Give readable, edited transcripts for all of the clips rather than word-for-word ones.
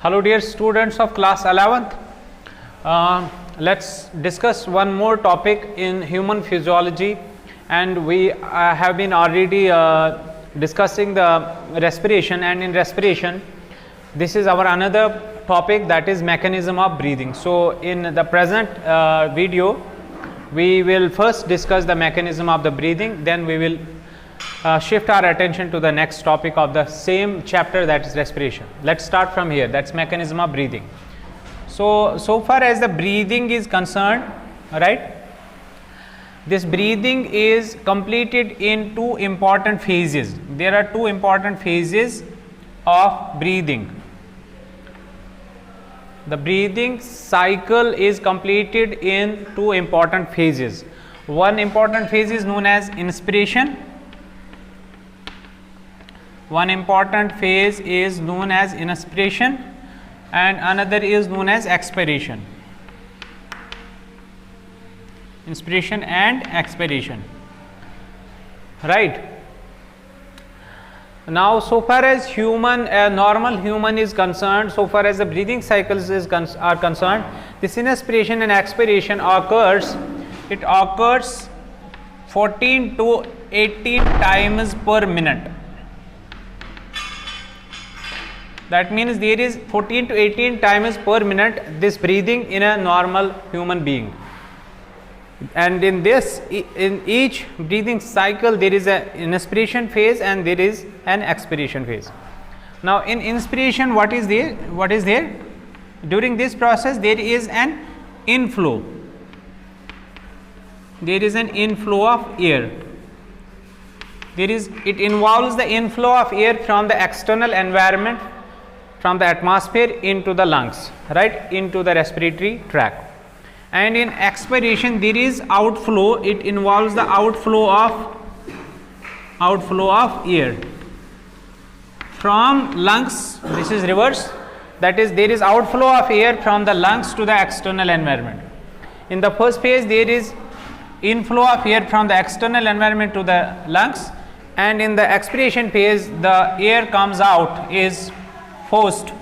Hello dear students of class 11th. Let's discuss one more topic in human physiology, and we have been already discussing the respiration, and in respiration this is our another topic, that is mechanism of breathing. So in the present video we will first discuss the mechanism of the breathing, then we will shift our attention to the next topic of the same chapter, that is respiration. Let's start from here, that's mechanism of breathing. So far as the breathing is concerned, right, this breathing is completed in two important phases. There are two important phases of breathing. The breathing cycle is completed in two important phases. One important phase is known as inspiration. One important phase is known as inspiration and another is known as expiration. Inspiration and expiration, right. Now so far as normal human is concerned, so far as the breathing cycles are concerned, this inspiration and expiration occurs 14 to 18 times per minute. That means there is 14 to 18 times per minute this breathing in a normal human being. And in each breathing cycle there is an inspiration phase and there is an expiration phase. Now in inspiration, what is there? During this process there is an inflow. There is an inflow of air. It involves the inflow of air from the external environment, from the atmosphere into the lungs, right, into the respiratory tract. And in expiration there is outflow. It involves the outflow of air from lungs. This is reverse, that is there is outflow of air from the lungs to the external environment. In the first phase there is inflow of air from the external environment to the lungs, and in the expiration phase the air comes out, is forced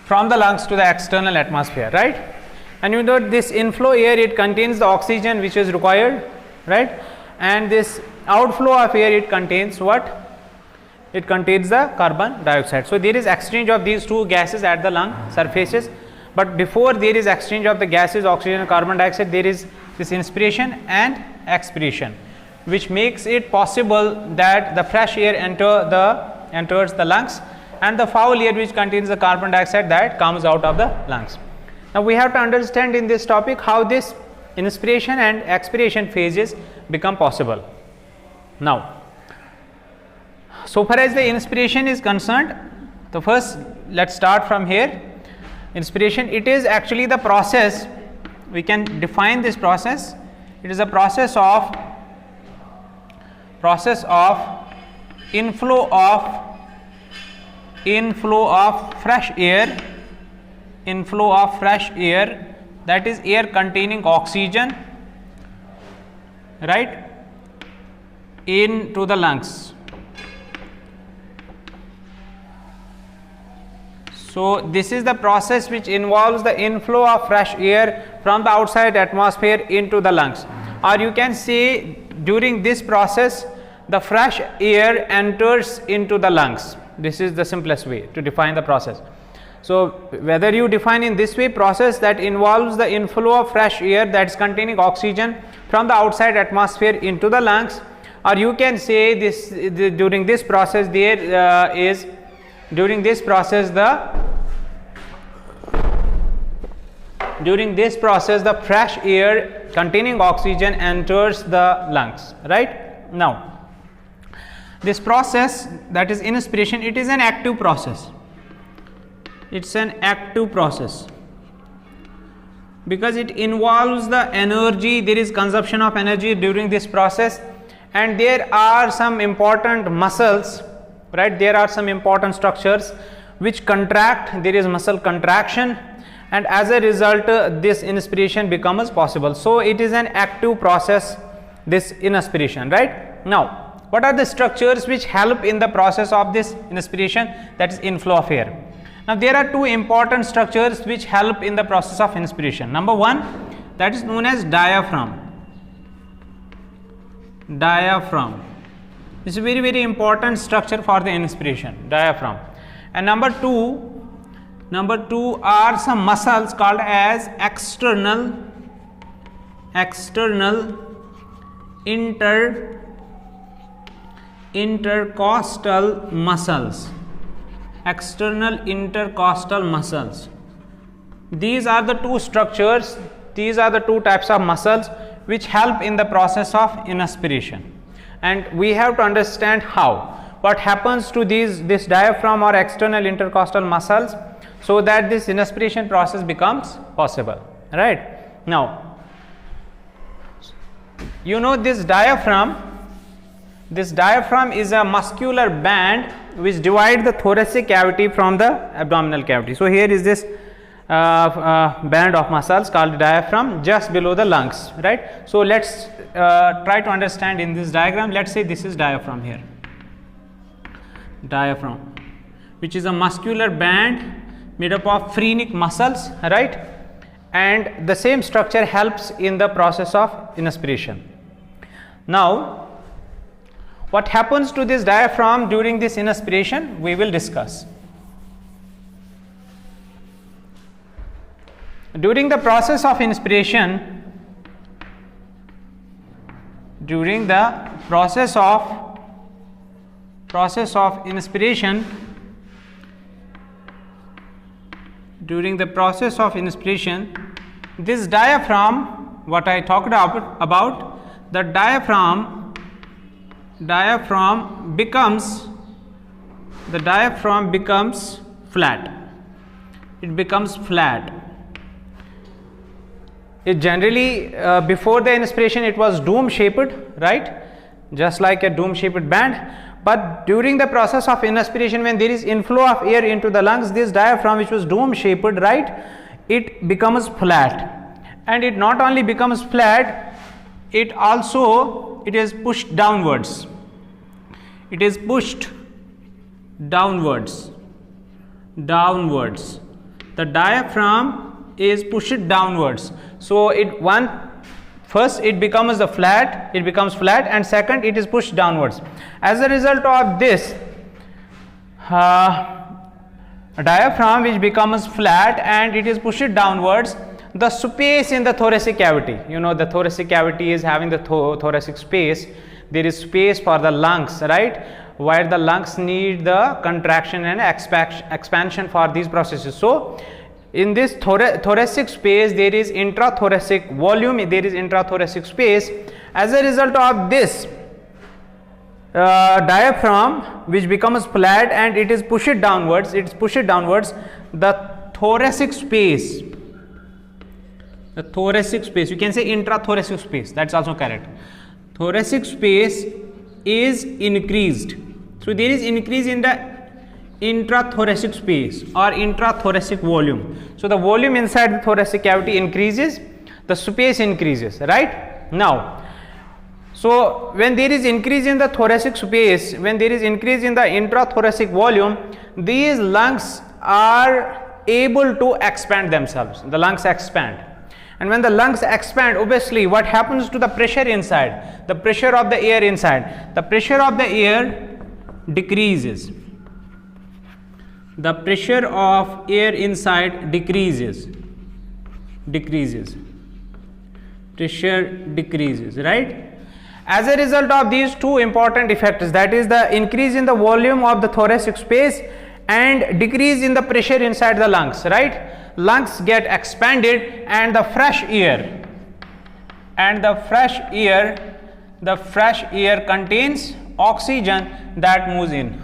from the lungs to the external atmosphere, right. And you know this inflow air, it contains the oxygen which is required, right, and this outflow of air, it contains what? It contains the carbon dioxide. So there is exchange of these two gases at the lung surfaces, but before there is exchange of the gases oxygen and carbon dioxide, there is this inspiration and expiration, which makes it possible that the fresh air enters the lungs, and the foul air which contains the carbon dioxide, that comes out of the lungs. Now we have to understand in this topic how this inspiration and expiration phases become possible. Now so far as the inspiration is concerned, the first, let's start from here. Inspiration, it is actually the process, we can define this process, it is a process of inflow of fresh air, that is air containing oxygen, right, into the lungs. So this is the process which involves the inflow of fresh air from the outside atmosphere into the lungs, or you can say during this process the fresh air enters into the lungs. This is the simplest way to define the process. So whether you define in this way, process that involves the inflow of fresh air that is containing oxygen from the outside atmosphere into the lungs, or you can say during this process the fresh air containing oxygen enters the lungs, right. Now this process, that is inspiration, it is an active process. It's an active process because it involves the energy. There is consumption of energy during this process, and there are some important muscles, right, there are some important structures which contract. There is muscle contraction, and as a result this inspiration becomes possible. So it is an active process, this inspiration, right. Now what are the structures which help in the process of this inspiration? That is inflow of air. Now there are two important structures which help in the process of inspiration. Number one, that is known as diaphragm. Diaphragm. This is a very important structure for the inspiration, diaphragm. And number two are some muscles called as external intercostal muscles. External intercostal muscles. These are the two structures, these are the two types of muscles which help in the process of inspiration. And we have to understand what happens to this diaphragm or external intercostal muscles, so that this inspiration process becomes possible, right? Now, you know this diaphragm is a muscular band which divides the thoracic cavity from the abdominal cavity. So here is this band of muscles called diaphragm just below the lungs, right? So let's try to understand in this diagram. Let's say this is diaphragm here, diaphragm, which is a muscular band made up of phrenic muscles, right? And the same structure helps in the process of inspiration. Now, what happens to this diaphragm during this inspiration, we will discuss. During the process of inspiration, during the process of inspiration, this diaphragm, what I talked about, the diaphragm becomes flat. It becomes flat. It generally before the inspiration it was dome shaped, right? Just like a dome shaped band. But during the process of inspiration, when there is inflow of air into the lungs, this diaphragm, which was dome shaped, right, it becomes flat. And it not only becomes flat, it is pushed downwards. It is pushed downwards. The diaphragm is pushed downwards. So first it becomes flat, and second it is pushed downwards. As a result of this, a diaphragm which becomes flat and it is pushed downwards, the space in the thoracic cavity, you know, the thoracic cavity is having the thoracic space. There is space for the lungs, right, where the lungs need the contraction and expansion for these processes. So in this thoracic space, there is intrathoracic volume, there is intrathoracic space. As a result of this, diaphragm which becomes flat and it is pushed downwards, the thoracic space, you can say intrathoracic space, that's also correct. Thoracic space is increased. So there is increase in the intrathoracic space or intrathoracic volume. So the volume inside the thoracic cavity increases, the space increases, right? Now, so when there is increase in the thoracic space, when there is increase in the intrathoracic volume, these lungs are able to expand themselves. The lungs expand. And when the lungs expand, obviously what happens to the pressure inside? The pressure of the air inside. The pressure of the air decreases. The pressure of air inside decreases. Pressure decreases, right? As a result of these two important effects, that is the increase in the volume of the thoracic space and decrease in the pressure inside the lungs, right? Lungs get expanded and the fresh air contains oxygen that moves in,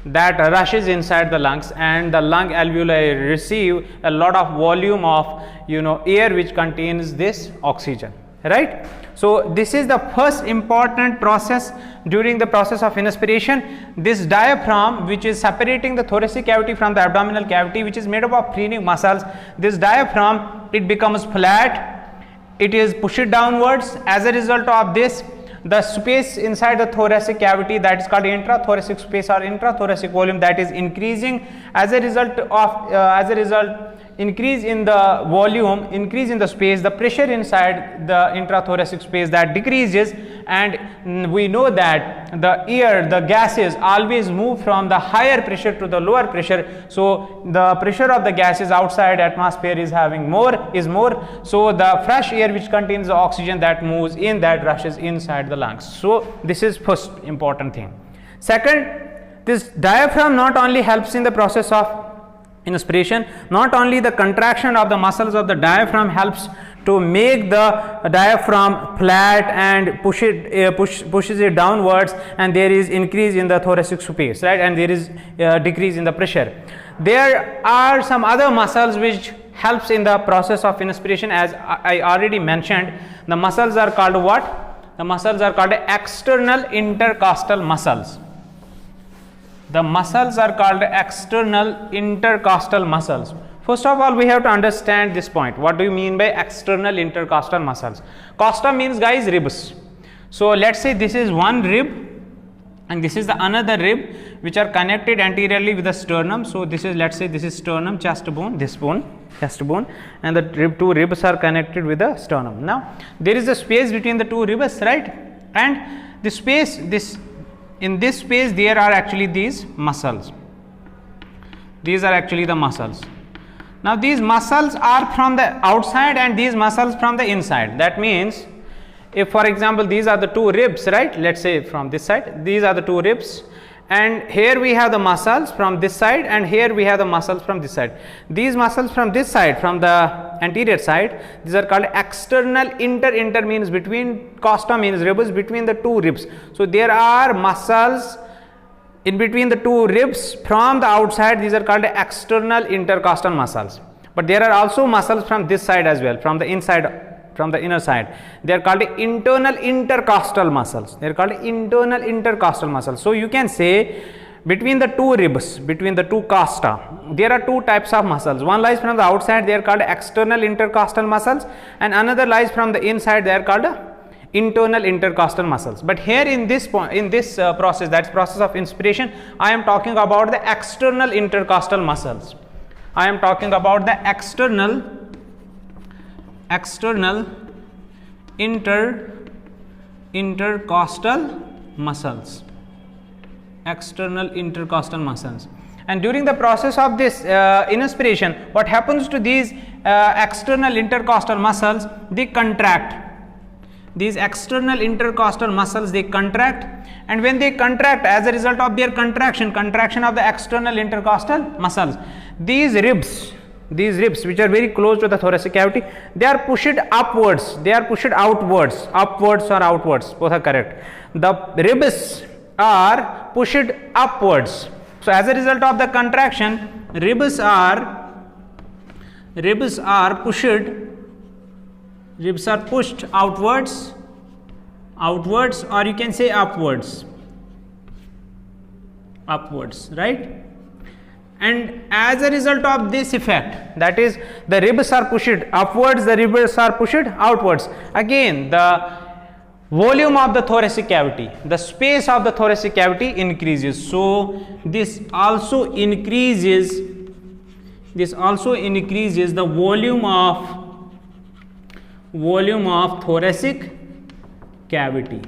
that rushes inside the lungs, and the lung alveoli receive a lot of volume of air which contains this oxygen, right? So this is the first important process during the process of inspiration. This diaphragm, which is separating the thoracic cavity from the abdominal cavity, which is made up of phrenic muscles, this diaphragm, it becomes flat, it is pushed downwards. As a result of this, the space inside the thoracic cavity, that is called intrathoracic space or intrathoracic volume, that is increasing as a result of increase in the volume, increase in the space, the pressure inside the intrathoracic space that decreases, and we know that the air, the gases always move from the higher pressure to the lower pressure. So the pressure of the gases outside atmosphere is more, so the fresh air which contains the oxygen that moves in, that rushes inside the lungs. So this is first important thing. Second, this diaphragm not only helps in the process of inspiration, not only the contraction of the muscles of the diaphragm helps to make the diaphragm flat and pushes it downwards, and there is increase in the thoracic space, right, and there is decrease in the pressure. There are some other muscles which helps in the process of inspiration. As I already mentioned, the muscles are called what? The muscles are called external intercostal muscles. The muscles are called external intercostal muscles. First of all, we have to understand this point. What do you mean by external intercostal muscles? Costa means, guys, ribs. So let's say this is one rib and this is the another rib which are connected anteriorly with the sternum. So this is, let's say this is sternum, chest bone, this bone, chest bone, and the two ribs are connected with the sternum. Now there is a space between the two ribs, right? And the space, in this space there are actually these muscles. These are actually the muscles. Now these muscles are from the outside and these muscles from the inside. That means if, for example, these are the two ribs, right? Let's say from this side, these are the two ribs, and here we have the muscles from this side, and here we have the muscles from this side. These muscles from this side, from the anterior side, these are called external inter means between, costa means ribs, between the two ribs. So there are muscles in between the two ribs from the outside. These are called external intercostal muscles. But there are also muscles from this side as well, from the inside, from the inner side. They are called internal intercostal muscles. They are called internal intercostal muscles. So you can say between the two ribs, between the two costa, there are two types of muscles. One lies from the outside, they are called external intercostal muscles, and another lies from the inside, they are called internal intercostal muscles. But here in this process, that's process of inspiration, I am talking about the external intercostal muscles. I am talking about the external intercostal muscles. External intercostal muscles. And during the process of this inspiration, what happens to these external intercostal muscles? They contract. These external intercostal muscles, they contract, and when they contract, as a result of their contraction of the external intercostal muscles, these ribs which are very close to the thoracic cavity, they are pushed upwards, they are pushed outwards, upwards or outwards, both are correct. The ribs are pushed upwards. So as a result of the contraction, ribs are pushed outwards, or you can say upwards, right? And as a result of this effect, that is, the ribs are pushed upwards, the ribs are pushed outwards, again the volume of the thoracic cavity, the space of the thoracic cavity increases. So this also increases the volume of thoracic cavity.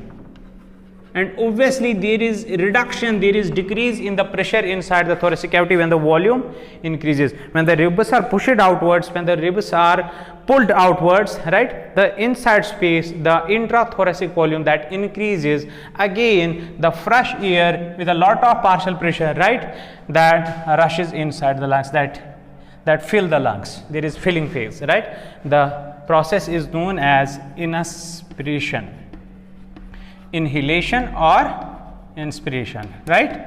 And obviously there is reduction, there is decrease in the pressure inside the thoracic cavity when the volume increases. When the ribs are pushed outwards, when the ribs are pulled outwards, right, the inside space, the intrathoracic volume, that increases, again the fresh air with a lot of partial pressure, right, that rushes inside the lungs, that fill the lungs. There is filling phase, right. The process is known as inspiration, inhalation or inspiration, right.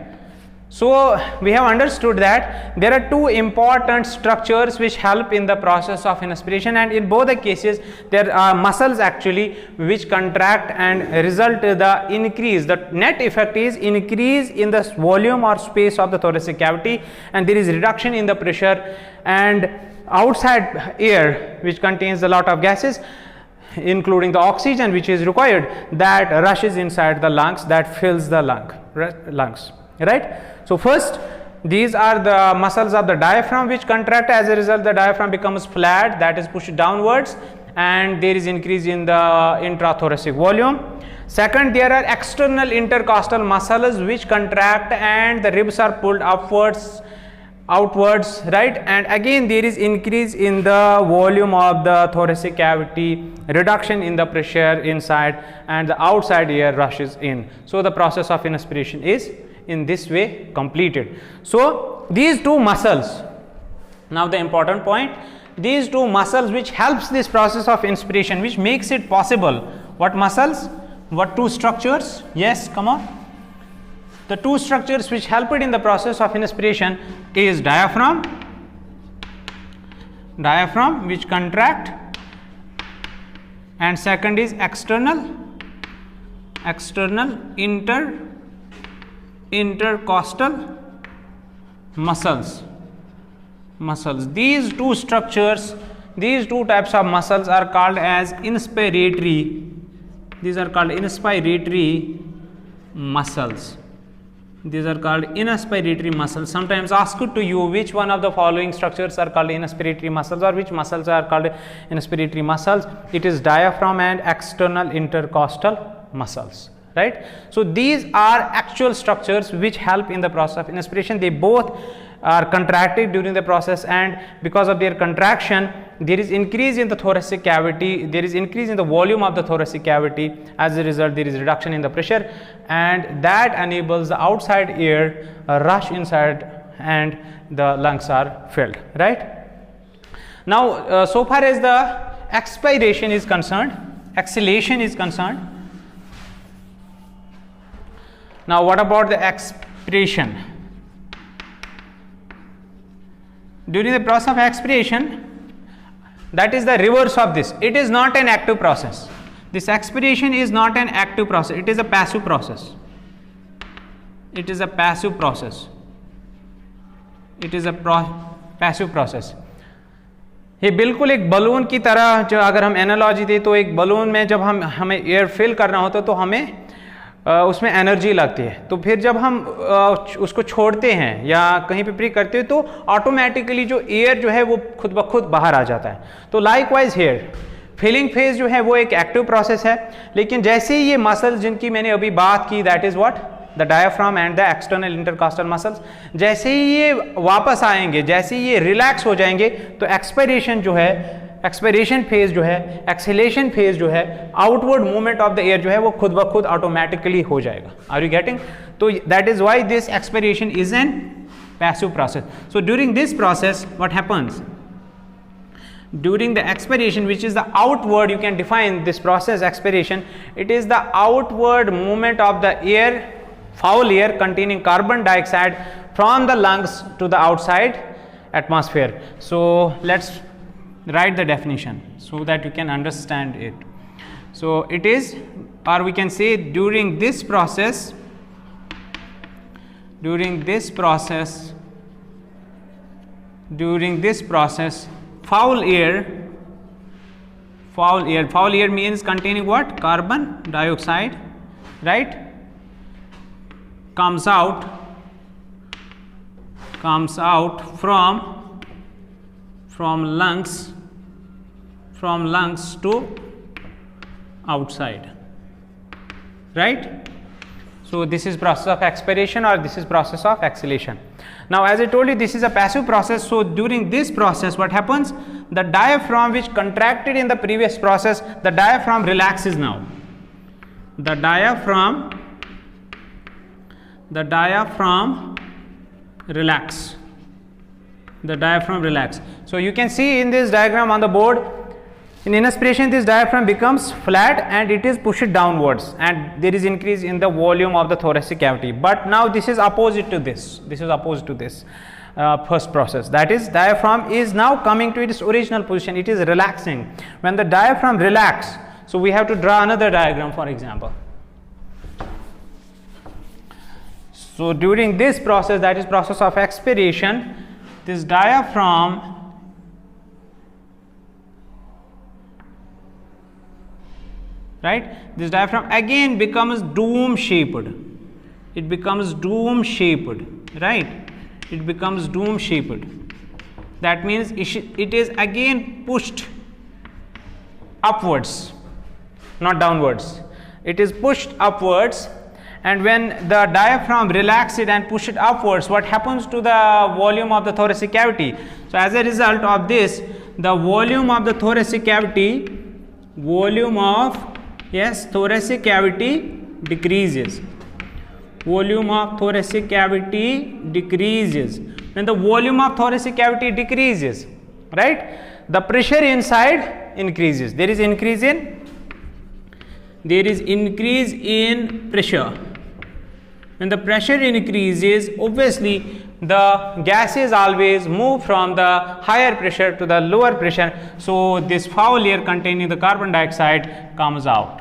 So we have understood that there are two important structures which help in the process of inspiration, and in both the cases there are muscles actually which contract and result the increase. The net effect is increase in the volume or space of the thoracic cavity, and there is reduction in the pressure, and outside air which contains a lot of gases including the oxygen which is required, that rushes inside the lungs, that fills the lungs, right? So first, these are the muscles of the diaphragm which contract. As a result, the diaphragm becomes flat, that is pushed downwards, and there is increase in the intrathoracic volume. Second, there are external intercostal muscles which contract and the ribs are pulled outwards, right? And again there is increase in the volume of the thoracic cavity, reduction in the pressure inside, and the outside air rushes in. So the process of inspiration is in this way completed. So these two muscles, now the important point, these two muscles which helps this process of inspiration, which makes it possible. What muscles? What two structures? Yes, come on. The two structures which help it in the process of inspiration is diaphragm which contract, and second is external intercostal muscles. These two structures, these two types of muscles are called as inspiratory. These are called inspiratory muscles. These are called inspiratory muscles. Sometimes asked to you which one of the following structures are called inspiratory muscles, or which muscles are called inspiratory muscles. It is diaphragm and external intercostal muscles, right? So these are actual structures which help in the process of inspiration. They both are contracted during the process, and because of their contraction there is increase in the thoracic cavity, there is increase in the volume of the thoracic cavity. As a result, there is reduction in the pressure, and that enables the outside air rush inside and the lungs are filled, right? Now so far as the expiration is concerned, exhalation is concerned. Now what about the expiration? During the process of expiration, that is the reverse of this. It is not an active process. This expiration is not an active process. It is a passive process. It is a passive process. It is a passive process. ये बिल्कुल एक balloon की तरह, जो अगर हम analogy दें तो एक बलून में जब हमें एयर फिल करना होता है तो हमें उसमें एनर्जी लगती है, तो फिर जब हम उसको छोड़ते हैं या कहीं पे प्री करते हैं तो ऑटोमेटिकली जो एयर जो है वो खुद ब खुद बाहर आ जाता है. तो लाइकवाइज हेयर फिलिंग फेज जो है वो एक एक्टिव प्रोसेस है, लेकिन जैसे ही ये मसल्स जिनकी मैंने अभी बात की, that is what, the diaphragm and the external intercostal muscles, जैसे ही ये वापस आएंगे, जैसे ही ये रिलैक्स हो जाएंगे, तो एक्सपायरेशन जो है, एक्सपायरेशन फेज जो है, एक्सेलेशन फेज जो है, outward movement of the air जो है वो खुद ब खुद ऑटोमेटिकली हो जाएगा. Are you getting? तो that is why this expiration is an passive process. So during this process what happens? During the expiration, which is the outward, you can define this process expiration, it is the outward movement of the air, foul air containing carbon dioxide from the lungs to the outside atmosphere. So let's write the definition so that you can understand it. So it is, or we can say, during this process foul air means containing what? Carbon dioxide, right? Comes out from lungs to outside, right? So this is process of expiration, or this is process of exhalation. Now as I told you, this is a passive process. So during this process what happens? The diaphragm which contracted in the previous process, the diaphragm relaxes now. The diaphragm relax. So you can see in this diagram on the board, in inspiration this diaphragm becomes flat and it is pushed downwards, and there is increase in the volume of the thoracic cavity. But now this is opposite to this. First process, that is, diaphragm is now coming to its original position. It is relaxing. When the diaphragm relax, so we have to draw another diagram, for example. So during this process, that is process of expiration, this diaphragm right? This diaphragm again becomes dome shaped. It becomes dome shaped, right? It becomes dome shaped. That means it is again pushed upwards, not downwards. It is pushed upwards, and when the diaphragm relaxes and push it upwards, what happens to the volume of the thoracic cavity? So as a result of this, the volume of the thoracic cavity, thoracic cavity decreases. Volume of thoracic cavity decreases. When the volume of thoracic cavity decreases, right, the pressure inside increases. There is increase in pressure. When the pressure increases, obviously the gases always move from the higher pressure to the lower pressure, so this foul layer containing the carbon dioxide comes out.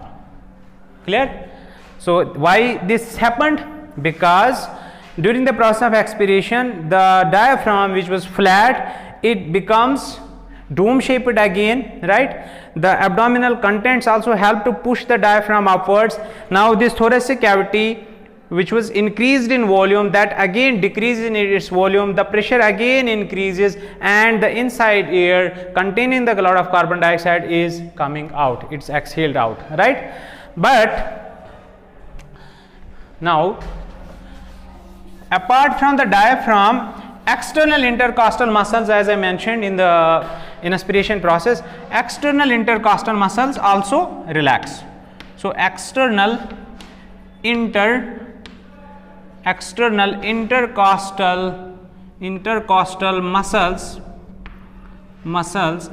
Clear? So why this happened? Because during the process of expiration, the diaphragm, which was flat, it becomes dome shaped again, right? The abdominal contents also help to push the diaphragm upwards. Now this thoracic cavity, which was increased in volume, that again decreases in its volume, the pressure again increases, and the inside air containing the lot of carbon dioxide is coming out, it's exhaled out, right? But now, apart from the diaphragm, external intercostal muscles, as I mentioned in the inspiration process, external intercostal muscles also relax. So external intercostal muscles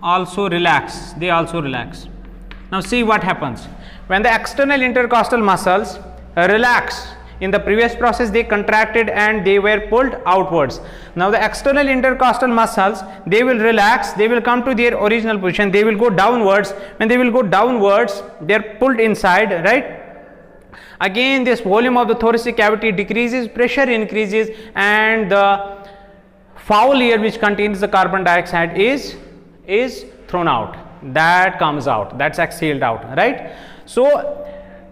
also relax. They also relax. Now see what happens when the external intercostal muscles relax. In the previous process, they contracted and they were pulled outwards. Now the external intercostal muscles, they will relax, they will come to their original position, they will go downwards. When they will go downwards, they are pulled inside, right? Again, this volume of the thoracic cavity decreases, pressure increases, and the foul air which contains the carbon dioxide is thrown out. That comes out, that's exhaled out, right? So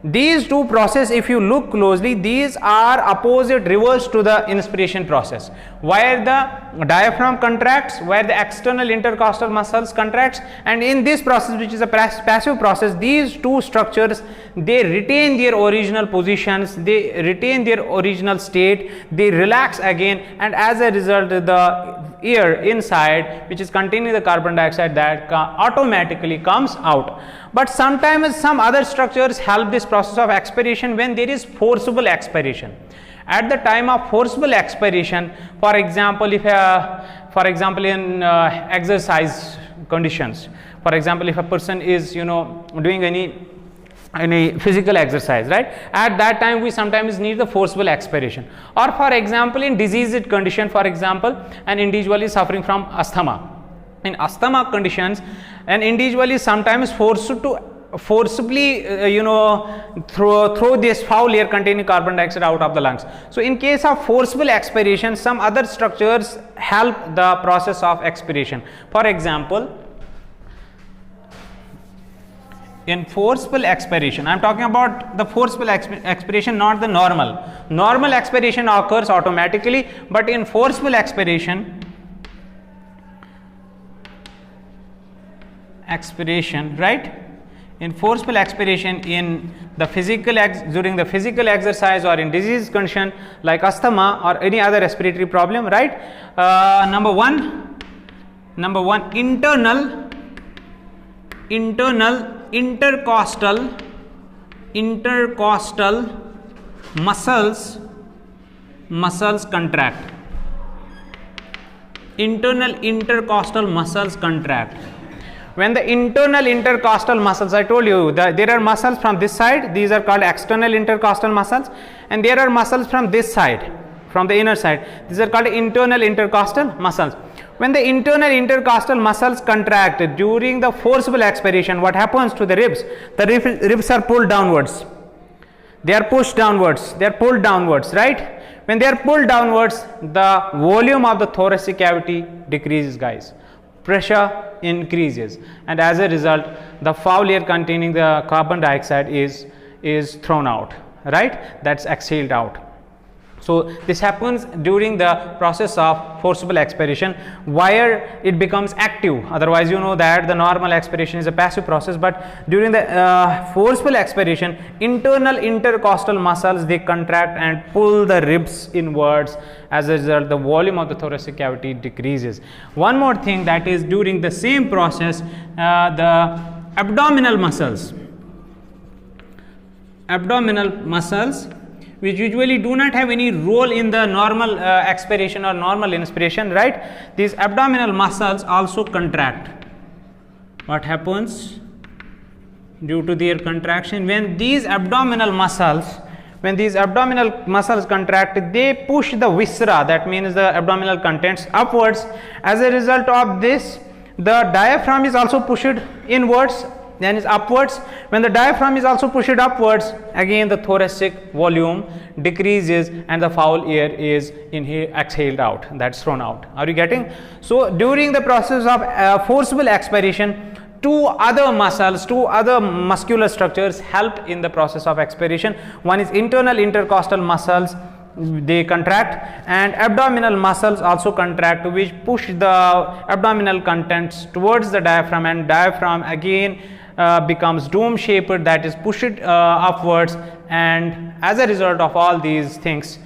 these two processes, if you look closely, these are opposite, reverse to the inspiration process, where the diaphragm contracts, where the external intercostal muscles contracts, and in this process, which is a passive process, these two structures, they retain their original positions, they retain their original state, they relax again, and as a result, the air inside, which is containing the carbon dioxide, that automatically comes out. But sometimes some other structures help this process of expiration when there is forcible expiration. At the time of forcible expiration, for example, if in exercise conditions, for example, if a person is doing any physical exercise, right, at that time we sometimes need the forcible expiration. Or for example, in diseased condition, for example, an individual is suffering from asthma. In asthma conditions, an individual is sometimes forced to forcibly throw this foul air containing carbon dioxide out of the lungs. So in case of forcible expiration, some other structures help the process of expiration. For example, in forcible expiration, I am talking about the forcible expiration, not the normal. Normal expiration occurs automatically, but in forcible expiration, right? In forcible expiration in the during the physical exercise or in disease condition like asthma or any other respiratory problem, right? Number one, internal intercostal muscles contract. Internal intercostal muscles contract. When the internal intercostal muscles, I told you that there are muscles from this side, these are called external intercostal muscles, and there are muscles from this side, from the inner side, these are called internal intercostal muscles. When the internal intercostal muscles contract during the forcible expiration, what happens to the ribs? The ribs are pulled downwards, they are pushed downwards, they are pulled downwards, right? When they are pulled downwards, the volume of the thoracic cavity decreases, guys. pressure increases, and as a result the foul air containing the carbon dioxide is thrown out, right, that's exhaled out. So this happens during the process of forcible expiration where it becomes active. Otherwise, you know that the normal expiration is a passive process, but during the forcible expiration, internal intercostal muscles, they contract and pull the ribs inwards. As a result, the volume of the thoracic cavity decreases. One more thing, that is during the same process, the abdominal muscles which usually do not have any role in the normal expiration or normal inspiration, right, these abdominal muscles also contract. What happens due to their contraction? When these abdominal muscles contract, they push the viscera, that means the abdominal contents, upwards. As a result of this, the diaphragm is also pushed inwards, then is upwards. When the diaphragm is also pushed upwards, again the thoracic volume decreases and the foul air is exhaled out, that's thrown out. Are you getting? So during the process of forcible expiration, two other muscular structures help in the process of expiration. One is internal intercostal muscles, they contract, and abdominal muscles also contract, which push the abdominal contents towards the diaphragm, and diaphragm again becomes dome shaped, that is pushed upwards, and as a result of all these things,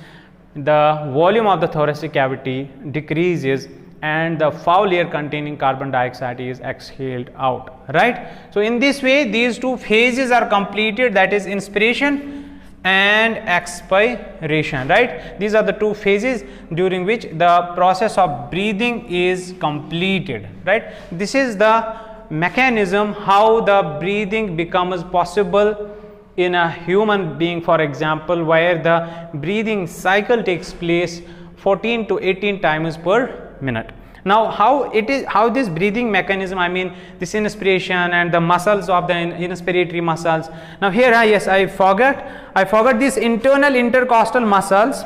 the volume of the thoracic cavity decreases and the foul air containing carbon dioxide is exhaled out, right. So in this way these two phases are completed, that is inspiration and expiration, right. These are the two phases during which the process of breathing is completed, right. This is the mechanism how the breathing becomes possible in a human being, for example, where the breathing cycle takes place 14 to 18 times per minute. Now how this breathing mechanism, I mean this inspiration and the muscles of the inspiratory muscles. Now here I forgot these internal intercostal muscles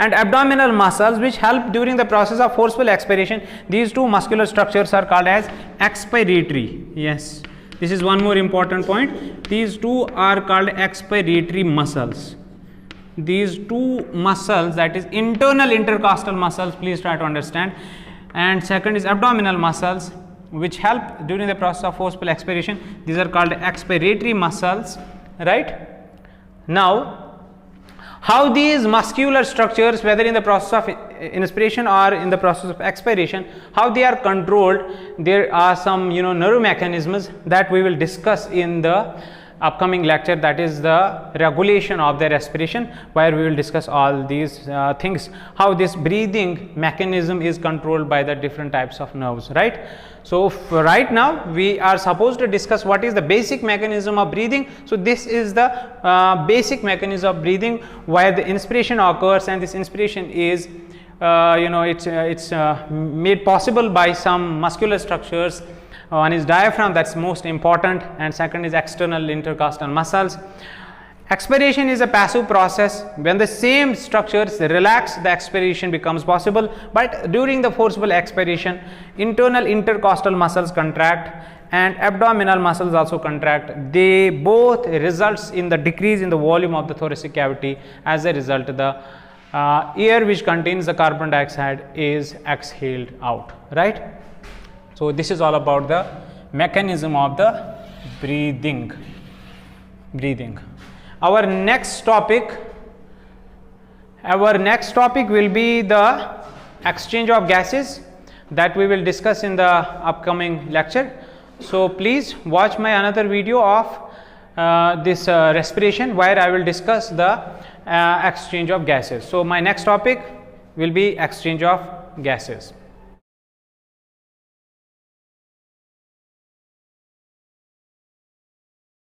and abdominal muscles which help during the process of forceful expiration. These two muscular structures are called as expiratory. Yes, this is one more important point. These two are called expiratory muscles. These two muscles, that is internal intercostal muscles, please try to understand, and second is abdominal muscles which help during the process of forceful expiration. These are called expiratory muscles, right. Now how these muscular structures, whether in the process of inspiration or in the process of expiration, how they are controlled, there are some nerve mechanisms that we will discuss in the upcoming lecture, that is the regulation of the respiration, where we will discuss all these things, how this breathing mechanism is controlled by the different types of nerves, right. So right now we are supposed to discuss what is the basic mechanism of breathing. So this is the basic mechanism of breathing, where the inspiration occurs, and this inspiration is it's made possible by some muscular structures. One is diaphragm, that's most important, and second is external intercostal muscles. Expiration is a passive process. When the same structures relax, the expiration becomes possible, but during the forcible expiration, internal intercostal muscles contract and abdominal muscles also contract. They both results in the decrease in the volume of the thoracic cavity. As a result, the air which contains the carbon dioxide is exhaled out, right. So this is all about the mechanism of the breathing. Our next topic will be the exchange of gases, that we will discuss in the upcoming lecture. So please watch my another video of this respiration, where I will discuss the exchange of gases. So my next topic will be exchange of gases.